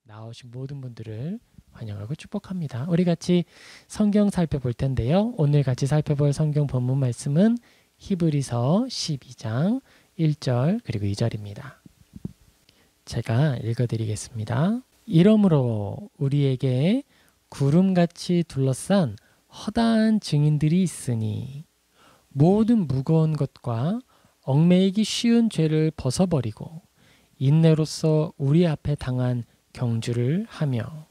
나오신 모든 분들을 환영하고 축복합니다. 우리 같이 성경 살펴볼 텐데요. 오늘 같이 살펴볼 성경 본문 말씀은 히브리서 12장 1절 그리고 2절입니다. 제가 읽어드리겠습니다. 이러므로 우리에게 구름같이 둘러싼 허다한 증인들이 있으니 모든 무거운 것과 얽매이기 쉬운 죄를 벗어버리고 인내로서 우리 앞에 당한 경주를 하며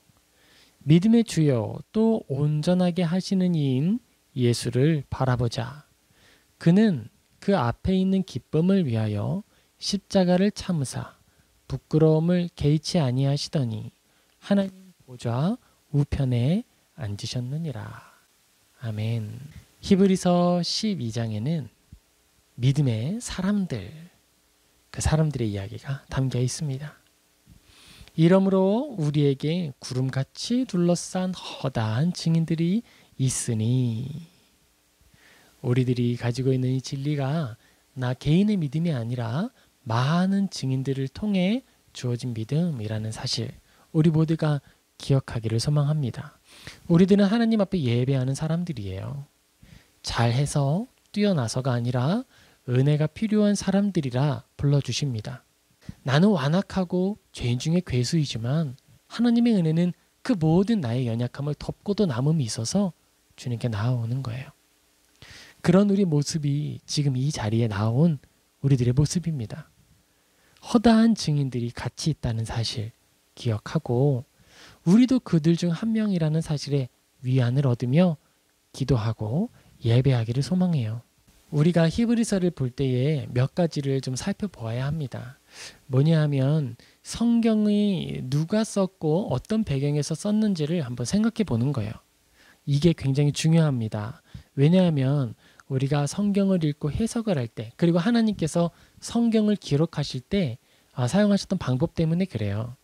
믿음의 주요 또 온전하게 하시는 이인 예수를 바라보자. 그는 그 앞에 있는 기쁨을 위하여 십자가를 참으사 부끄러움을 개의치 아니하시더니 하나님 보좌 우편에 앉으셨느니라. 아멘. 히브리서 12장에는 믿음의 사람들, 그 사람들의 이야기가 담겨 있습니다. 이러므로 우리에게 구름같이 둘러싼 허다한 증인들이 있으니, 우리들이 가지고 있는 이 진리가 나 개인의 믿음이 아니라 많은 증인들을 통해 주어진 믿음이라는 사실, 우리 모두가 기억하기를 소망합니다. 우리들은 하나님 앞에 예배하는 사람들이에요. 잘해서 뛰어나서가 아니라 은혜가 필요한 사람들이라 불러주십니다. 나는 완악하고 죄인 중에 괴수이지만 하나님의 은혜는 그 모든 나의 연약함을 덮고도 남음이 있어서 주님께 나아오는 거예요. 그런 우리 모습이 지금 이 자리에 나온 우리들의 모습입니다. 허다한 증인들이 같이 있다는 사실 기억하고 우리도 그들 중 한 명이라는 사실에 위안을 얻으며 기도하고 예배하기를 소망해요. 우리가 히브리서를 볼 때에 몇 가지를 좀 살펴보아야 합니다. 뭐냐 하면 성경이 누가 썼고 어떤 배경에서 썼는지를 한번 생각해 보는 거예요. 이게 굉장히 중요합니다. 왜냐하면 우리가 성경을 읽고 해석을 할 때, 그리고 하나님께서 성경을 기록하실 때 사용하셨던 방법 때문에 그래요.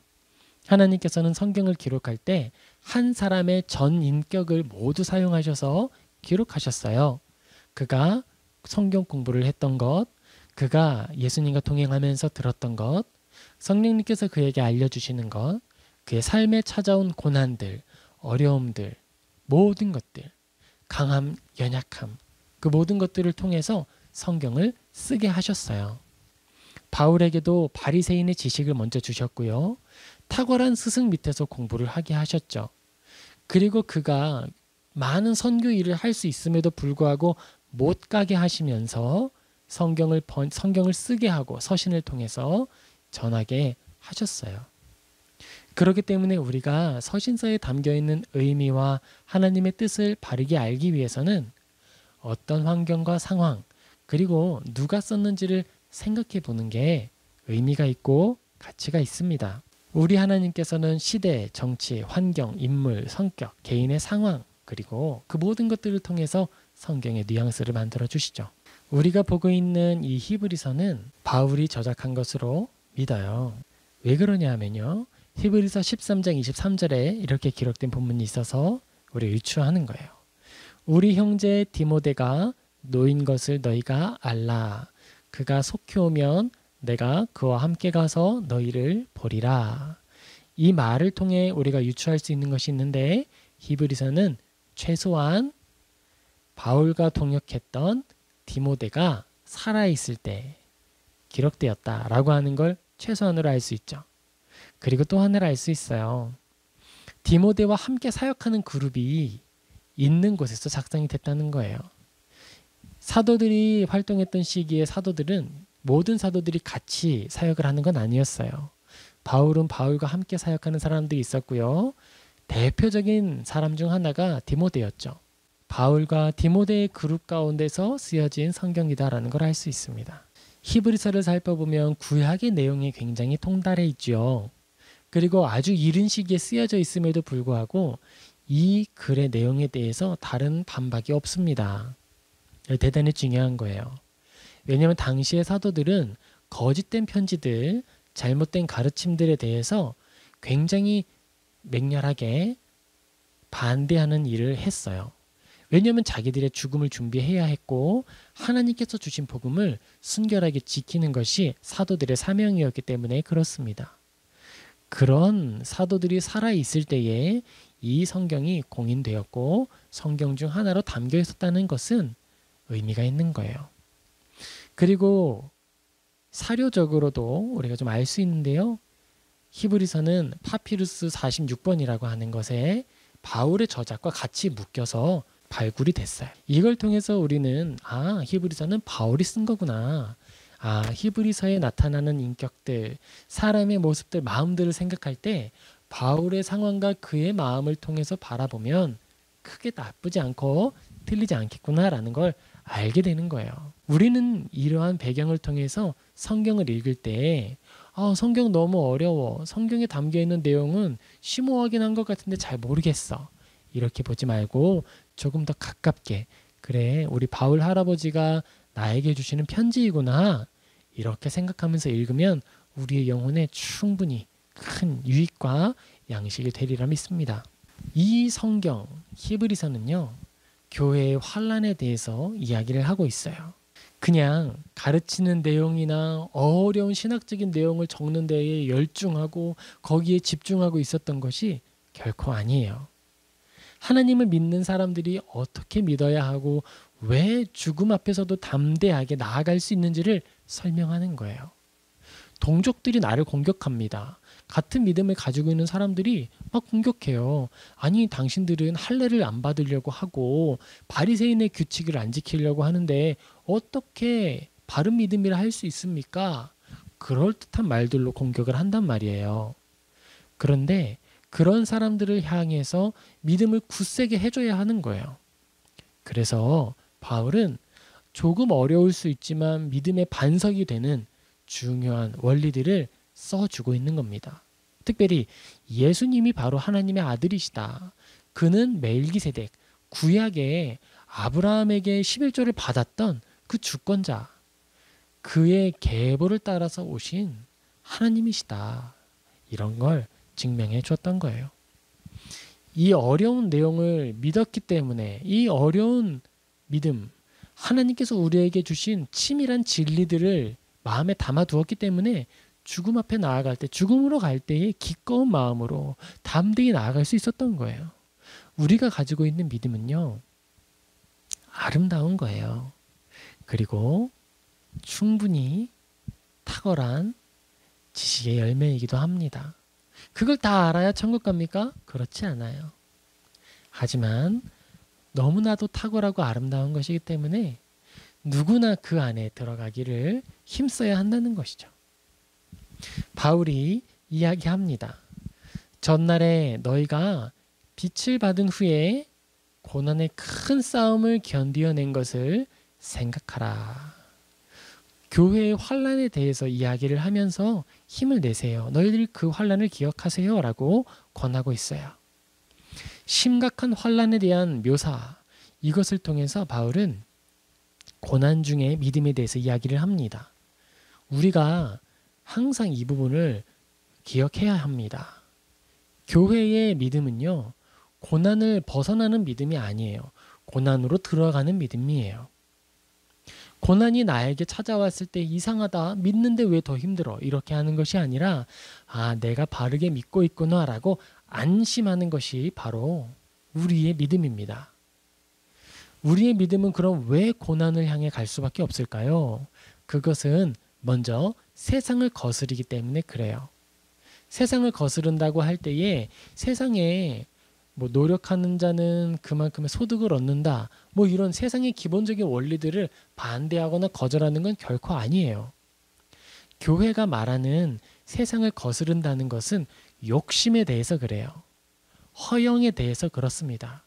하나님께서는 성경을 기록할 때 한 사람의 전 인격을 모두 사용하셔서 기록하셨어요. 그가 성경 공부를 했던 것, 그가 예수님과 동행하면서 들었던 것, 성령님께서 그에게 알려주시는 것, 그의 삶에 찾아온 고난들, 어려움들, 모든 것들, 강함, 연약함, 그 모든 것들을 통해서 성경을 쓰게 하셨어요. 바울에게도 바리새인의 지식을 먼저 주셨고요. 탁월한 스승 밑에서 공부를 하게 하셨죠. 그리고 그가 많은 선교 일을 할 수 있음에도 불구하고 못 가게 하시면서 성경을 쓰게 하고 서신을 통해서 전하게 하셨어요. 그렇기 때문에 우리가 서신서에 담겨있는 의미와 하나님의 뜻을 바르게 알기 위해서는 어떤 환경과 상황, 그리고 누가 썼는지를 생각해 보는 게 의미가 있고 가치가 있습니다. 우리 하나님께서는 시대, 정치, 환경, 인물, 성격, 개인의 상황, 그리고 그 모든 것들을 통해서 성경의 뉘앙스를 만들어 주시죠. 우리가 보고 있는 이 히브리서는 바울이 저작한 것으로 믿어요. 왜 그러냐 하면요, 히브리서 13장 23절에 이렇게 기록된 본문이 있어서 우리 유추하는 거예요. 우리 형제 디모데가 노인 것을 너희가 알라. 그가 속히 오면 내가 그와 함께 가서 너희를 보리라. 이 말을 통해 우리가 유추할 수 있는 것이 있는데, 히브리서는 최소한 바울과 동역했던 디모데가 살아있을 때 기록되었다라고 하는 걸 최소한으로 알 수 있죠. 그리고 또 하나를 알 수 있어요. 디모데와 함께 사역하는 그룹이 있는 곳에서 작성이 됐다는 거예요. 사도들이 활동했던 시기에 모든 사도들이 같이 사역을 하는 건 아니었어요. 바울은 바울과 함께 사역하는 사람들이 있었고요. 대표적인 사람 중 하나가 디모데였죠. 바울과 디모데의 그룹 가운데서 쓰여진 성경이다라는 걸 알 수 있습니다. 히브리서를 살펴보면 구약의 내용이 굉장히 통달해 있죠. 그리고 아주 이른 시기에 쓰여져 있음에도 불구하고 이 글의 내용에 대해서 다른 반박이 없습니다. 대단히 중요한 거예요. 왜냐하면 당시의 사도들은 거짓된 편지들, 잘못된 가르침들에 대해서 굉장히 맹렬하게 반대하는 일을 했어요. 왜냐하면 자기들의 죽음을 준비해야 했고 하나님께서 주신 복음을 순결하게 지키는 것이 사도들의 사명이었기 때문에 그렇습니다. 그런 사도들이 살아있을 때에 이 성경이 공인되었고 성경 중 하나로 담겨 있었다는 것은 의미가 있는 거예요. 그리고 사료적으로도 우리가 좀 알 수 있는데요. 히브리서는 파피루스 46번이라고 하는 것에 바울의 저작과 같이 묶여서 발굴이 됐어요. 이걸 통해서 우리는 히브리서는 바울이 쓴 거구나. 히브리서에 나타나는 인격들, 사람의 모습들, 마음들을 생각할 때 바울의 상황과 그의 마음을 통해서 바라보면 크게 나쁘지 않고 틀리지 않겠구나라는 걸 알게 되는 거예요. 우리는 이러한 배경을 통해서 성경을 읽을 때 성경 너무 어려워. 성경에 담겨있는 내용은 심오하긴 한 것 같은데 잘 모르겠어. 이렇게 보지 말고 조금 더 가깝게 그래 우리 바울 할아버지가 나에게 주시는 편지이구나. 이렇게 생각하면서 읽으면 우리의 영혼에 충분히 큰 유익과 양식이 되리라 믿습니다. 이 성경 히브리서는요. 교회의 환난에 대해서 이야기를 하고 있어요. 그냥 가르치는 내용이나 어려운 신학적인 내용을 적는 데에 열중하고 거기에 집중하고 있었던 것이 결코 아니에요. 하나님을 믿는 사람들이 어떻게 믿어야 하고 왜 죽음 앞에서도 담대하게 나아갈 수 있는지를 설명하는 거예요. 동족들이 나를 공격합니다. 같은 믿음을 가지고 있는 사람들이 막 공격해요. 아니 당신들은 할례를 안 받으려고 하고 바리새인의 규칙을 안 지키려고 하는데 어떻게 바른 믿음이라 할 수 있습니까? 그럴듯한 말들로 공격을 한단 말이에요. 그런데 그런 사람들을 향해서 믿음을 굳세게 해줘야 하는 거예요. 그래서 바울은 조금 어려울 수 있지만 믿음의 반석이 되는 중요한 원리들을 써주고 있는 겁니다. 특별히 예수님이 바로 하나님의 아들이시다. 그는 멜기세덱, 구약에 아브라함에게 11조를 받았던 그 주권자, 그의 계보를 따라서 오신 하나님이시다. 이런 걸 증명해 줬던 거예요. 이 어려운 내용을 믿었기 때문에 이 어려운 믿음, 하나님께서 우리에게 주신 치밀한 진리들을 마음에 담아두었기 때문에 죽음 앞에 나아갈 때, 죽음으로 갈 때에 기꺼운 마음으로 담대히 나아갈 수 있었던 거예요. 우리가 가지고 있는 믿음은요, 아름다운 거예요. 그리고 충분히 탁월한 지식의 열매이기도 합니다. 그걸 다 알아야 천국 갑니까? 그렇지 않아요. 하지만 너무나도 탁월하고 아름다운 것이기 때문에 누구나 그 안에 들어가기를 힘써야 한다는 것이죠. 바울이 이야기합니다. 전날에 너희가 빛을 받은 후에 고난의 큰 싸움을 견디어낸 것을 생각하라. 교회의 환난에 대해서 이야기를 하면서 힘을 내세요. 너희들이 그 환난을 기억하세요 라고 권하고 있어요. 심각한 환난에 대한 묘사, 이것을 통해서 바울은 고난 중에 믿음에 대해서 이야기를 합니다. 우리가 항상 이 부분을 기억해야 합니다. 교회의 믿음은요, 고난을 벗어나는 믿음이 아니에요. 고난으로 들어가는 믿음이에요. 고난이 나에게 찾아왔을 때 이상하다, 믿는데 왜 더 힘들어, 이렇게 하는 것이 아니라 내가 바르게 믿고 있구나 라고 안심하는 것이 바로 우리의 믿음입니다. 우리의 믿음은 그럼 왜 고난을 향해 갈 수밖에 없을까요? 그것은 먼저 세상을 거스르기 때문에 그래요. 세상을 거스른다고 할 때에 세상에 노력하는 자는 그만큼의 소득을 얻는다, 이런 세상의 기본적인 원리들을 반대하거나 거절하는 건 결코 아니에요. 교회가 말하는 세상을 거스른다는 것은 욕심에 대해서 그래요. 허영에 대해서 그렇습니다.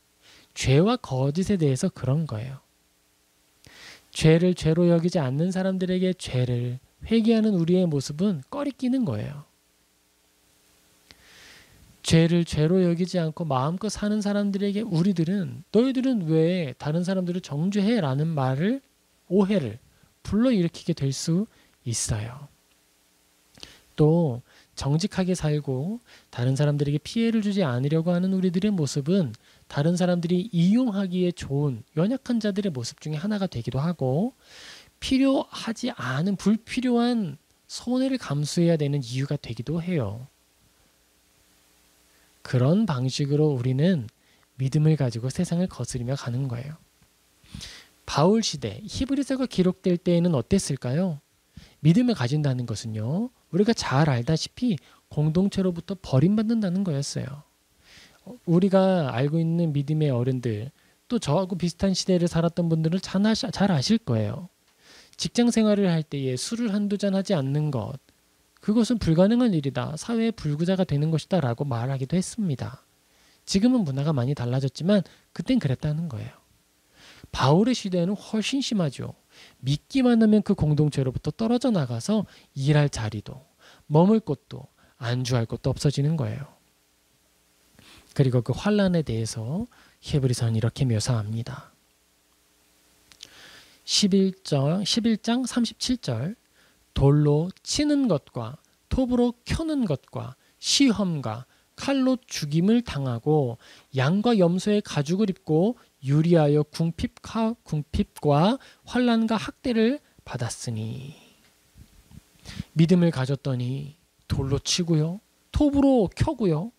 죄와 거짓에 대해서 그런 거예요. 죄를 죄로 여기지 않는 사람들에게 죄를 회개하는 우리의 모습은 꺼리끼는 거예요. 죄를 죄로 여기지 않고 마음껏 사는 사람들에게 우리들은 너희들은 왜 다른 사람들을 정죄해? 라는 말을, 오해를 불러일으키게 될 수 있어요. 또 정직하게 살고 다른 사람들에게 피해를 주지 않으려고 하는 우리들의 모습은 다른 사람들이 이용하기에 좋은 연약한 자들의 모습 중에 하나가 되기도 하고, 필요하지 않은 불필요한 손해를 감수해야 되는 이유가 되기도 해요. 그런 방식으로 우리는 믿음을 가지고 세상을 거스르며 가는 거예요. 바울 시대 히브리서가 기록될 때에는 어땠을까요? 믿음을 가진다는 것은요, 우리가 잘 알다시피 공동체로부터 버림받는다는 거였어요. 우리가 알고 있는 믿음의 어른들, 또 저하고 비슷한 시대를 살았던 분들은 잘 아실 거예요. 직장 생활을 할 때에 술을 한두 잔 하지 않는 것, 그것은 불가능한 일이다. 사회의 불구자가 되는 것이다 라고 말하기도 했습니다. 지금은 문화가 많이 달라졌지만 그땐 그랬다는 거예요. 바울의 시대에는 훨씬 심하죠. 믿기만 하면 그 공동체로부터 떨어져 나가서 일할 자리도, 머물 곳도, 안주할 곳도 없어지는 거예요. 그리고 그 환난에 대해서 히브리서는 이렇게 묘사합니다. 11장 37절 돌로 치는 것과 톱으로 켜는 것과 시험과 칼로 죽임을 당하고 양과 염소의 가죽을 입고 유리하여 궁핍과 환난과 학대를 받았으니 믿음을 가졌더니 돌로 치고요, 톱으로 켜고요,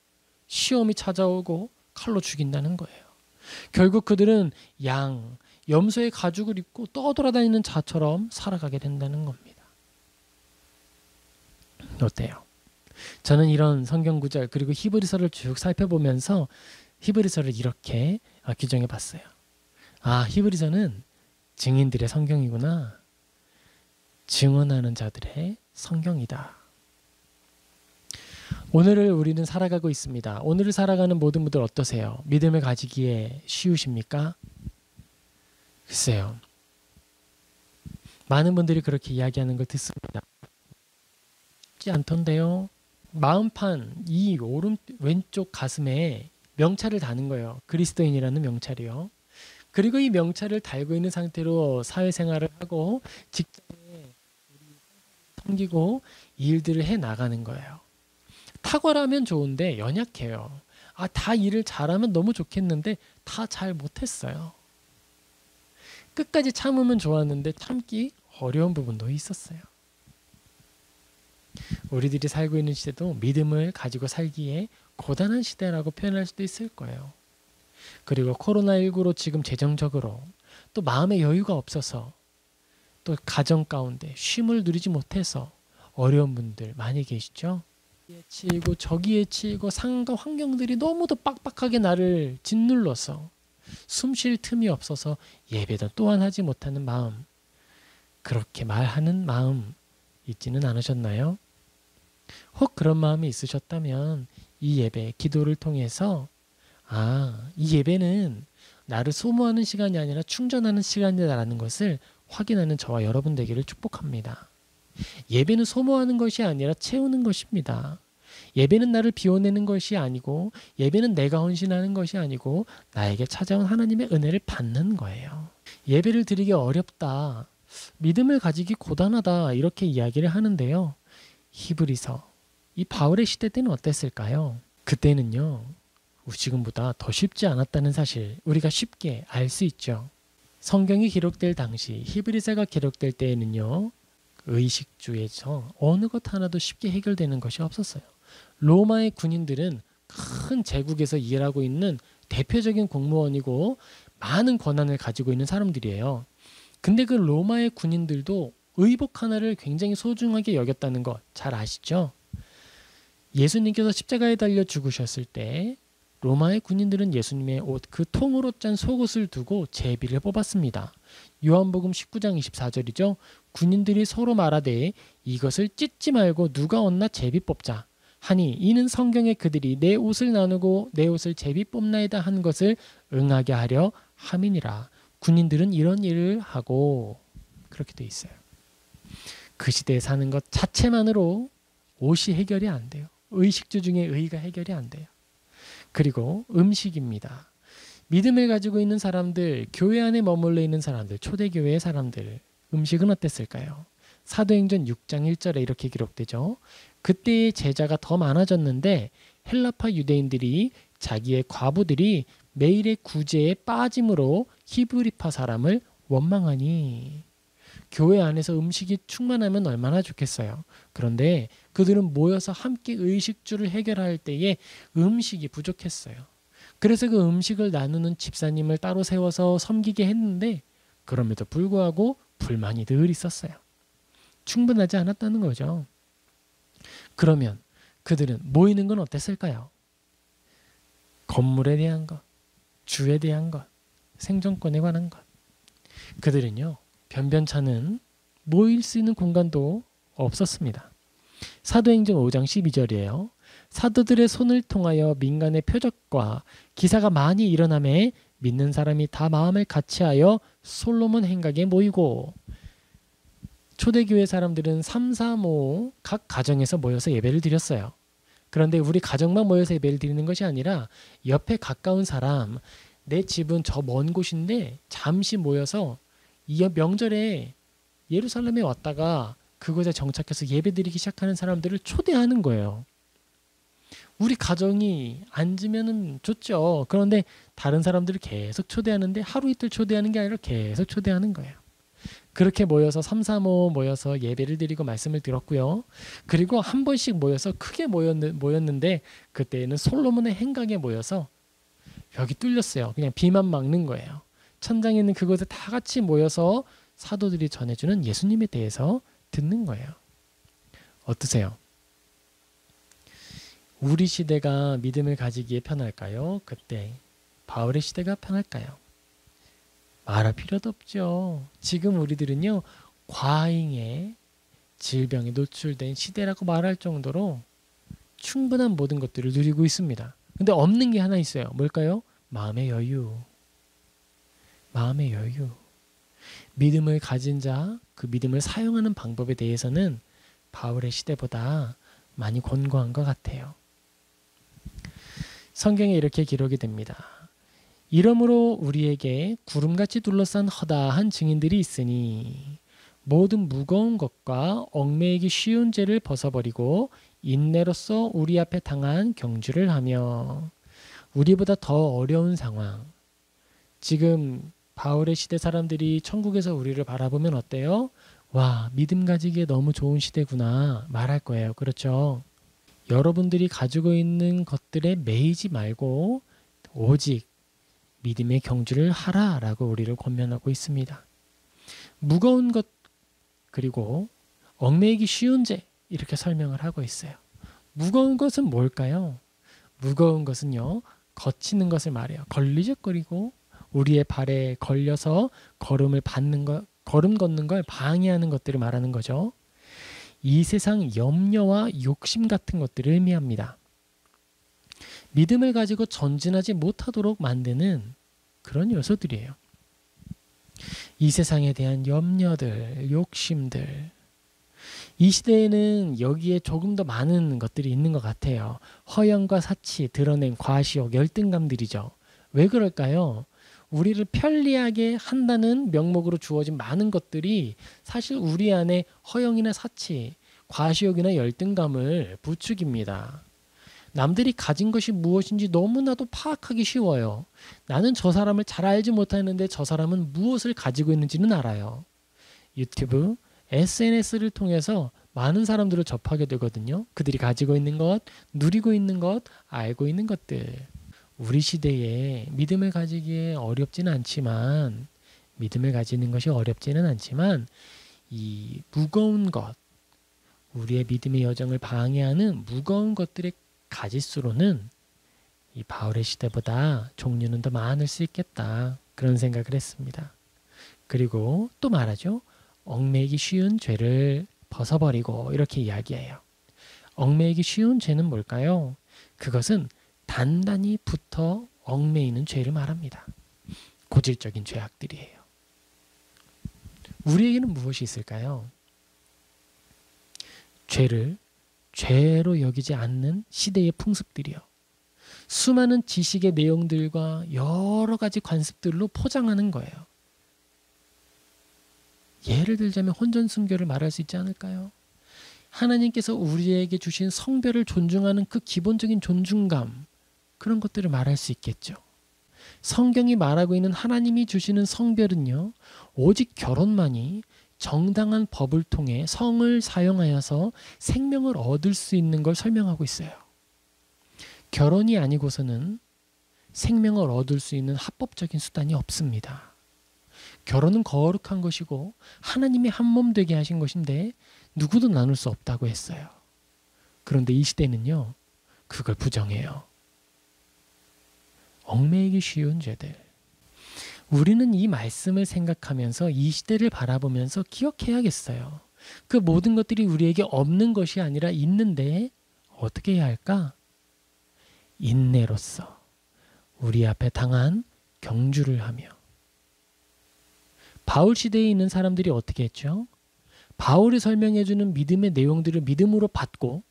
시험이 찾아오고 칼로 죽인다는 거예요. 결국 그들은 양, 염소의 가죽을 입고 떠돌아다니는 자처럼 살아가게 된다는 겁니다. 어때요? 저는 이런 성경 구절 그리고 히브리서를 쭉 살펴보면서 히브리서를 이렇게 규정해 봤어요. 아, 히브리서는 증인들의 성경이구나. 증언하는 자들의 성경이다. 오늘을 우리는 살아가고 있습니다. 오늘을 살아가는 모든 분들 어떠세요? 믿음을 가지기에 쉬우십니까? 글쎄요. 많은 분들이 그렇게 이야기하는 걸 듣습니다. 쉽지 않던데요. 마음판 이 왼쪽 가슴에 명찰을 다는 거예요. 그리스도인이라는 명찰이요. 그리고 이 명찰을 달고 있는 상태로 사회생활을 하고 직장에 섬기고 일들을 해 나가는 거예요. 탁월하면 좋은데 연약해요. 다 일을 잘하면 너무 좋겠는데 다 잘 못했어요. 끝까지 참으면 좋았는데 참기 어려운 부분도 있었어요. 우리들이 살고 있는 시대도 믿음을 가지고 살기에 고단한 시대라고 표현할 수도 있을 거예요. 그리고 코로나19로 지금 재정적으로 또 마음의 여유가 없어서 또 가정 가운데 쉼을 누리지 못해서 어려운 분들 많이 계시죠? 여기에 치이고 저기에 치이고 상황과 환경들이 너무도 빡빡하게 나를 짓눌러서 숨 쉴 틈이 없어서 예배도 또한 하지 못하는 마음, 그렇게 말하는 마음 있지는 않으셨나요? 혹 그런 마음이 있으셨다면 이 예배, 기도를 통해서 이 예배는 나를 소모하는 시간이 아니라 충전하는 시간이다라는 것을 확인하는 저와 여러분 되기를 축복합니다. 예배는 소모하는 것이 아니라 채우는 것입니다. 예배는 나를 비워내는 것이 아니고, 예배는 내가 헌신하는 것이 아니고 나에게 찾아온 하나님의 은혜를 받는 거예요. 예배를 드리기 어렵다, 믿음을 가지기 고단하다, 이렇게 이야기를 하는데요. 히브리서, 이 바울의 시대 때는 어땠을까요? 그때는요, 지금보다 더 쉽지 않았다는 사실 우리가 쉽게 알 수 있죠. 성경이 기록될 당시, 히브리서가 기록될 때에는요, 의식주에서 어느 것 하나도 쉽게 해결되는 것이 없었어요. 로마의 군인들은 큰 제국에서 일하고 있는 대표적인 공무원이고 많은 권한을 가지고 있는 사람들이에요. 근데 그 로마의 군인들도 의복 하나를 굉장히 소중하게 여겼다는 거 잘 아시죠? 예수님께서 십자가에 달려 죽으셨을 때 로마의 군인들은 예수님의 옷, 그 통으로 짠 속옷을 두고 제비를 뽑았습니다. 요한복음 19장 24절이죠. 군인들이 서로 말하되 이것을 찢지 말고 누가 얻나 제비 뽑자 하니 이는 성경에 그들이 내 옷을 나누고 내 옷을 제비 뽑나이다 한 것을 응하게 하려 함이니라. 군인들은 이런 일을 하고, 그렇게 돼 있어요. 그 시대에 사는 것 자체만으로 옷이 해결이 안 돼요. 의식주 중에 의가 해결이 안 돼요. 그리고 음식입니다. 믿음을 가지고 있는 사람들, 교회 안에 머물러 있는 사람들, 초대교회의 사람들, 음식은 어땠을까요? 사도행전 6장 1절에 이렇게 기록되죠. 그때의 제자가 더 많아졌는데 헬라파 유대인들이 자기의 과부들이 매일의 구제에 빠짐으로 히브리파 사람을 원망하니. 교회 안에서 음식이 충만하면 얼마나 좋겠어요. 그런데 그들은 모여서 함께 의식주를 해결할 때에 음식이 부족했어요. 그래서 그 음식을 나누는 집사님을 따로 세워서 섬기게 했는데 그럼에도 불구하고 불만이 늘 있었어요. 충분하지 않았다는 거죠. 그러면 그들은 모이는 건 어땠을까요? 건물에 대한 것, 주에 대한 것, 생존권에 관한 것. 그들은요, 변변찮은 모일 수 있는 공간도 없었습니다. 사도행전 5장 12절이에요. 사도들의 손을 통하여 민간의 표적과 기사가 많이 일어나매 믿는 사람이 다 마음을 같이하여 솔로몬 행각에 모이고, 초대교회 사람들은 3, 4, 5 각 가정에서 모여서 예배를 드렸어요. 그런데 우리 가정만 모여서 예배를 드리는 것이 아니라 옆에 가까운 사람, 내 집은 저 먼 곳인데 잠시 모여서 이 명절에 예루살렘에 왔다가 그곳에 정착해서 예배드리기 시작하는 사람들을 초대하는 거예요. 우리 가정이 앉으면 좋죠. 그런데 다른 사람들을 계속 초대하는데 하루 이틀 초대하는 게 아니라 계속 초대하는 거예요. 그렇게 모여서 3, 4, 5 모여서 예배를 드리고 말씀을 들었고요. 그리고 한 번씩 모여서 크게 모였는데 그때는 솔로몬의 행각에 모여서 벽이 뚫렸어요. 그냥 비만 막는 거예요. 천장에 있는 그곳에 다 같이 모여서 사도들이 전해주는 예수님에 대해서 듣는 거예요. 어떠세요? 우리 시대가 믿음을 가지기에 편할까요? 그때 바울의 시대가 편할까요? 말할 필요도 없죠. 지금 우리들은요, 과잉의 질병에 노출된 시대라고 말할 정도로 충분한 모든 것들을 누리고 있습니다. 근데 없는 게 하나 있어요. 뭘까요? 마음의 여유. 마음의 여유. 믿음을 가진 자, 그 믿음을 사용하는 방법에 대해서는 바울의 시대보다 많이 권고한 것 같아요. 성경에 이렇게 기록이 됩니다. 이러므로 우리에게 구름같이 둘러싼 허다한 증인들이 있으니 모든 무거운 것과 얽매이기 쉬운 죄를 벗어버리고 인내로써 우리 앞에 당한 경주를 하며, 우리보다 더 어려운 상황, 지금 바울의 시대 사람들이 천국에서 우리를 바라보면 어때요? 와, 믿음 가지기에 너무 좋은 시대구나 말할 거예요. 그렇죠? 여러분들이 가지고 있는 것들에 매이지 말고 오직 믿음의 경주를 하라라고 우리를 권면하고 있습니다. 무거운 것 그리고 얽매이기 쉬운 죄, 이렇게 설명을 하고 있어요. 무거운 것은 뭘까요? 무거운 것은요, 거치는 것을 말해요. 걸리적거리고 우리의 발에 걸려서 걸음을 받는 것, 걸음 걷는 걸 방해하는 것들을 말하는 거죠. 이 세상 염려와 욕심 같은 것들을 의미합니다. 믿음을 가지고 전진하지 못하도록 만드는 그런 요소들이에요. 이 세상에 대한 염려들, 욕심들. 이 시대에는 여기에 조금 더 많은 것들이 있는 것 같아요. 허영과 사치, 드러낸 과시욕, 열등감들이죠. 왜 그럴까요? 우리를 편리하게 한다는 명목으로 주어진 많은 것들이 사실 우리 안에 허영이나 사치, 과시욕이나 열등감을 부추깁니다. 남들이 가진 것이 무엇인지 너무나도 파악하기 쉬워요. 나는 저 사람을 잘 알지 못하는데 저 사람은 무엇을 가지고 있는지는 알아요. 유튜브, SNS를 통해서 많은 사람들을 접하게 되거든요. 그들이 가지고 있는 것, 누리고 있는 것, 알고 있는 것들. 우리 시대에 믿음을 가지기에 어렵지는 않지만, 믿음을 가지는 것이 어렵지는 않지만, 이 무거운 것, 우리의 믿음의 여정을 방해하는 무거운 것들의 가짓수로는 이 바울의 시대보다 종류는 더 많을 수 있겠다, 그런 생각을 했습니다. 그리고 또 말하죠. 얽매이기 쉬운 죄를 벗어버리고, 이렇게 이야기해요. 얽매이기 쉬운 죄는 뭘까요? 그것은 단단히 붙어 얽매이는 죄를 말합니다. 고질적인 죄악들이에요. 우리에게는 무엇이 있을까요? 죄를 죄로 여기지 않는 시대의 풍습들이요. 수많은 지식의 내용들과 여러 가지 관습들로 포장하는 거예요. 예를 들자면 혼전순교를 말할 수 있지 않을까요? 하나님께서 우리에게 주신 성별을 존중하는 그 기본적인 존중감, 그런 것들을 말할 수 있겠죠. 성경이 말하고 있는 하나님이 주시는 성별은요, 오직 결혼만이 정당한 법을 통해 성을 사용하여서 생명을 얻을 수 있는 걸 설명하고 있어요. 결혼이 아니고서는 생명을 얻을 수 있는 합법적인 수단이 없습니다. 결혼은 거룩한 것이고 하나님이 한 몸 되게 하신 것인데 누구도 나눌 수 없다고 했어요. 그런데 이 시대는요, 그걸 부정해요. 얽매이기 쉬운 죄들. 우리는 이 말씀을 생각하면서 이 시대를 바라보면서 기억해야겠어요. 그 모든 것들이 우리에게 없는 것이 아니라 있는데 어떻게 해야 할까? 인내로써 우리 앞에 당한 경주를 하며. 바울 시대에 있는 사람들이 어떻게 했죠? 바울이 설명해주는 믿음의 내용들을 믿음으로 받고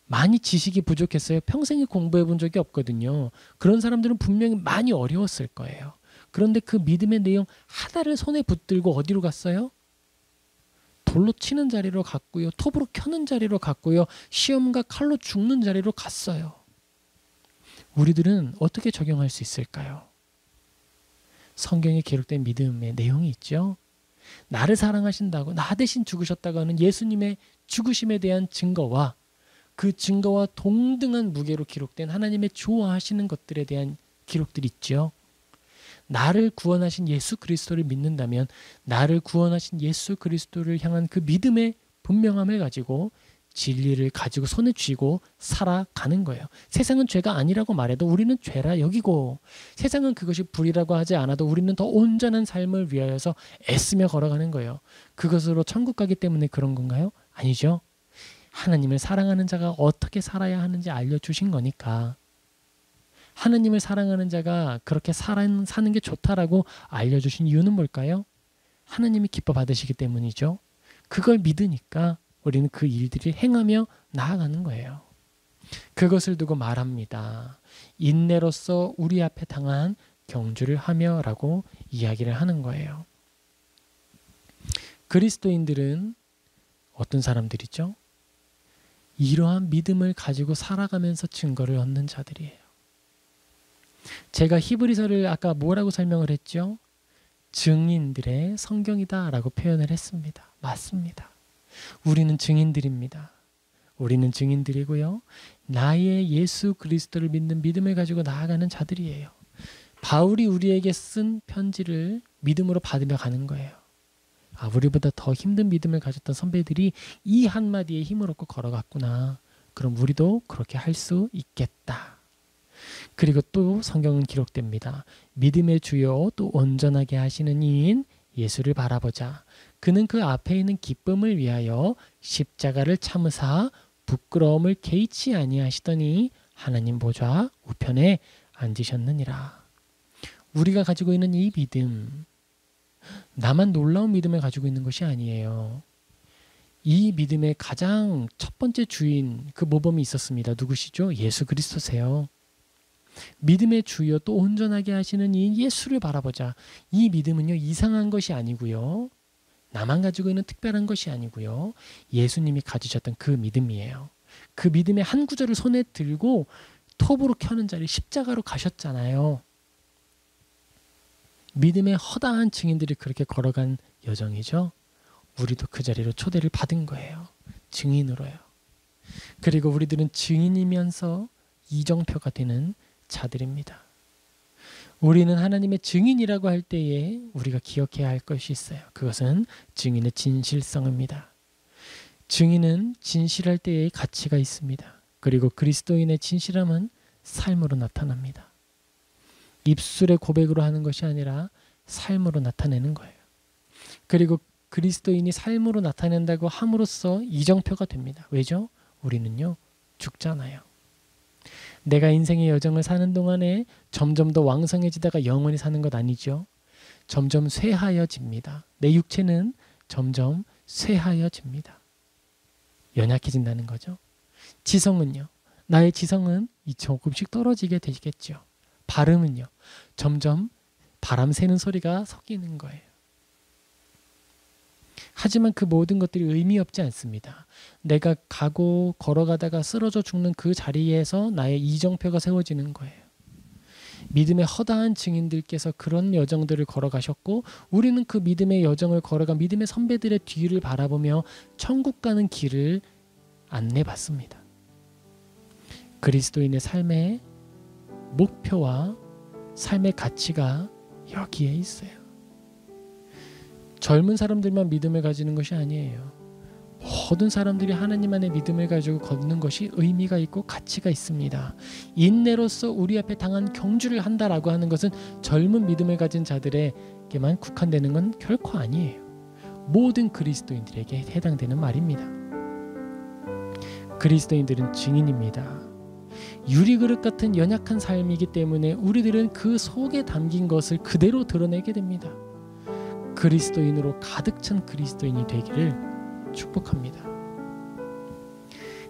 많이 지식이 부족했어요. 평생에 공부해 본 적이 없거든요. 그런 사람들은 분명히 많이 어려웠을 거예요. 그런데 그 믿음의 내용 하나를 손에 붙들고 어디로 갔어요? 돌로 치는 자리로 갔고요. 톱으로 켜는 자리로 갔고요. 시험과 칼로 죽는 자리로 갔어요. 우리들은 어떻게 적용할 수 있을까요? 성경에 기록된 믿음의 내용이 있죠. 나를 사랑하신다고, 나 대신 죽으셨다고 하는 예수님의 죽으심에 대한 증거와 그 증거와 동등한 무게로 기록된 하나님의 좋아하시는 것들에 대한 기록들이 있죠. 나를 구원하신 예수 그리스도를 믿는다면 나를 구원하신 예수 그리스도를 향한 그 믿음의 분명함을 가지고 진리를 가지고 손에 쥐고 살아가는 거예요. 세상은 죄가 아니라고 말해도 우리는 죄라 여기고, 세상은 그것이 불이라고 하지 않아도 우리는 더 온전한 삶을 위하여서 애쓰며 걸어가는 거예요. 그것으로 천국 가기 때문에 그런 건가요? 아니죠. 하나님을 사랑하는 자가 어떻게 살아야 하는지 알려주신 거니까. 하나님을 사랑하는 자가 그렇게 사는 게 좋다라고 알려주신 이유는 뭘까요? 하나님이 기뻐 받으시기 때문이죠. 그걸 믿으니까 우리는 그 일들을 행하며 나아가는 거예요. 그것을 두고 말합니다. 인내로써 우리 앞에 당한 경주를 하며 라고 이야기를 하는 거예요. 그리스도인들은 어떤 사람들이죠? 이러한 믿음을 가지고 살아가면서 증거를 얻는 자들이에요. 제가 히브리서를 아까 뭐라고 설명을 했죠? 증인들의 성경이다 라고 표현을 했습니다. 맞습니다. 우리는 증인들입니다. 우리는 증인들이고요. 나의 예수 그리스도를 믿는 믿음을 가지고 나아가는 자들이에요. 바울이 우리에게 쓴 편지를 믿음으로 받으며 가는 거예요. 우리보다 더 힘든 믿음을 가졌던 선배들이 이 한마디에 힘을 얻고 걸어갔구나. 그럼 우리도 그렇게 할 수 있겠다. 그리고 또 성경은 기록됩니다. 믿음의 주요 또 온전하게 하시는 이인 예수를 바라보자. 그는 그 앞에 있는 기쁨을 위하여 십자가를 참으사 부끄러움을 개의치 아니하시더니 하나님 보좌 우편에 앉으셨느니라. 우리가 가지고 있는 이 믿음, 나만 놀라운 믿음을 가지고 있는 것이 아니에요. 이 믿음의 가장 첫 번째 주인, 그 모범이 있었습니다. 누구시죠? 예수 그리스도세요. 믿음의 주여 또 온전하게 하시는 이 예수를 바라보자. 이 믿음은요, 이상한 것이 아니고요. 나만 가지고 있는 특별한 것이 아니고요. 예수님이 가지셨던 그 믿음이에요. 그 믿음의 한 구절을 손에 들고 톱으로 켜는 자리 십자가로 가셨잖아요. 믿음의 허다한 증인들이 그렇게 걸어간 여정이죠. 우리도 그 자리로 초대를 받은 거예요. 증인으로요. 그리고 우리들은 증인이면서 이정표가 되는 자들입니다. 우리는 하나님의 증인이라고 할 때에 우리가 기억해야 할 것이 있어요. 그것은 증인의 진실성입니다. 증인은 진실할 때에 가치가 있습니다. 그리고 그리스도인의 진실함은 삶으로 나타납니다. 입술의 고백으로 하는 것이 아니라 삶으로 나타내는 거예요. 그리고 그리스도인이 삶으로 나타낸다고 함으로써 이정표가 됩니다. 왜죠? 우리는요, 죽잖아요. 내가 인생의 여정을 사는 동안에 점점 더 왕성해지다가 영원히 사는 것 아니죠. 점점 쇠하여집니다. 내 육체는 점점 쇠하여집니다. 연약해진다는 거죠. 지성은요. 나의 지성은 조금씩 떨어지게 되겠죠. 발음은요. 점점 바람 새는 소리가 섞이는 거예요. 하지만 그 모든 것들이 의미 없지 않습니다. 내가 가고 걸어가다가 쓰러져 죽는 그 자리에서 나의 이정표가 세워지는 거예요. 믿음의 허다한 증인들께서 그런 여정들을 걸어가셨고 우리는 그 믿음의 여정을 걸어간 믿음의 선배들의 뒤를 바라보며 천국 가는 길을 안내받습니다. 그리스도인의 삶의 목표와 삶의 가치가 여기에 있어요. 젊은 사람들만 믿음을 가지는 것이 아니에요. 모든 사람들이 하나님 안에 믿음을 가지고 걷는 것이 의미가 있고 가치가 있습니다. 인내로서 우리 앞에 당한 경주를 한다라고 하는 것은 젊은 믿음을 가진 자들에게만 국한되는 건 결코 아니에요. 모든 그리스도인들에게 해당되는 말입니다. 그리스도인들은 증인입니다. 유리그릇 같은 연약한 삶이기 때문에 우리들은 그 속에 담긴 것을 그대로 드러내게 됩니다. 그리스도인으로 가득 찬 그리스도인이 되기를 축복합니다.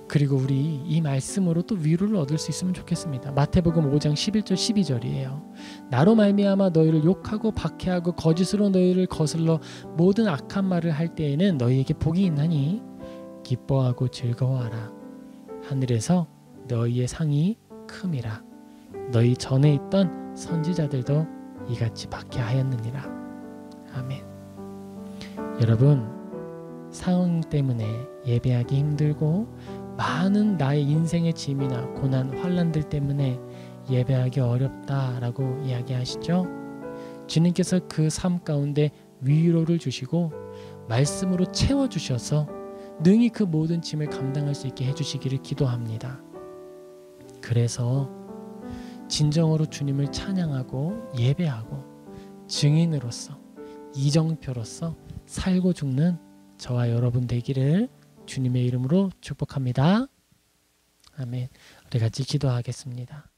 그리고 우리 이 말씀으로 또 위로를 얻을 수 있으면 좋겠습니다. 마태복음 5장 11절 12절이에요. 나로 말미암아 너희를 욕하고 박해하고 거짓으로 너희를 거슬러 모든 악한 말을 할 때에는 너희에게 복이 있나니 기뻐하고 즐거워하라. 하늘에서 너희의 상이 큼이라. 너희 전에 있던 선지자들도 이같이 박해하였느니라. 아멘. 여러분, 상황 때문에 예배하기 힘들고 많은 나의 인생의 짐이나 고난, 환난들 때문에 예배하기 어렵다라고 이야기하시죠? 주님께서 그 삶 가운데 위로를 주시고 말씀으로 채워주셔서 능히 그 모든 짐을 감당할 수 있게 해주시기를 기도합니다. 그래서 진정으로 주님을 찬양하고 예배하고 증인으로서 이정표로서 살고 죽는 저와 여러분 되기를 주님의 이름으로 축복합니다. 아멘. 우리 같이 기도하겠습니다.